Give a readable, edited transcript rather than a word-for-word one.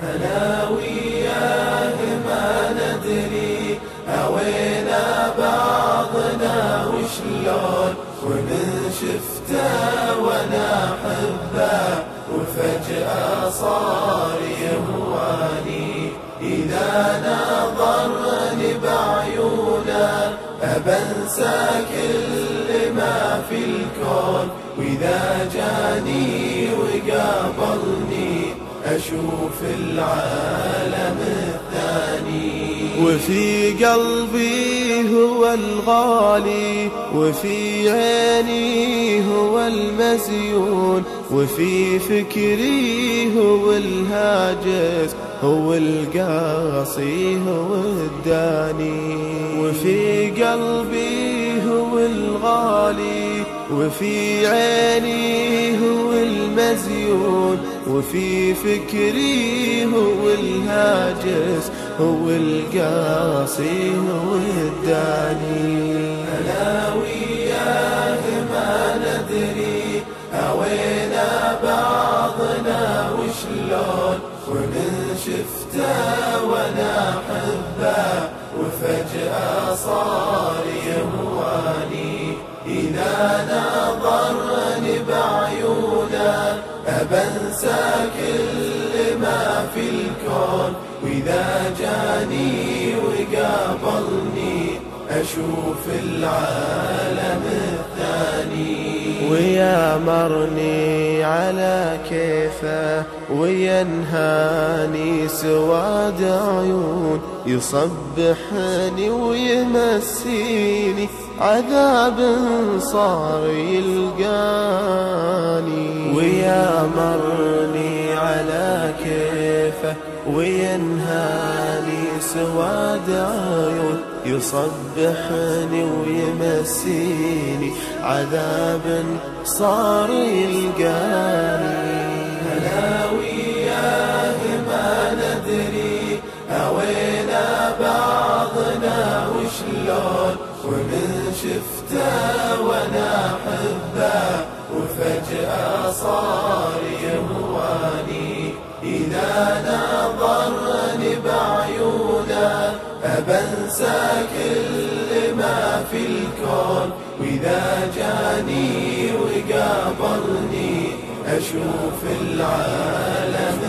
أنا وياه ما ندري هوينا بعضنا وشلون، ومن شفته وانا احبه وفجأة صار يهواني. إذا نظرني بعيونه أبنسى كل ما في الكون، وإذا جاني وقابلني أشوف العالم الثاني. وفي قلبي هو الغالي، وفي عيني هو المزيون، وفي فكري هو الهاجس، هو القاسي هو الداني. وفي قلبي هو الغالي، وفي عيني هو المزيون، وفي فكري هو الهاجس، هو القاسي هو الداني. أنا وياه ما ندري هوينا بعضنا وشلون، ومن شفته وانا احبه وفجأة صار يهواني. إذا نظرني بعيونه أبنسى كل ما في الكون، وإذا جاني وقابلني أشوف العالم الثاني. ويامرني على كيفه وينهاني سواد عيون، يصبحني ويمسيني عذاب صار يلقاني. ويامرني على كيفه وينهاني سواد عيون، يصبحني ويمسيني عذاب صار يلقاني. أنا وياه ما ندري هوينا بعضنا وشلون، ومن شفته وانا احبه وفجأة صار يهواني. إذا نظرني بعيونه أبنسى كل ما في الكون، وإذا جاني وقابلني أشوف العالم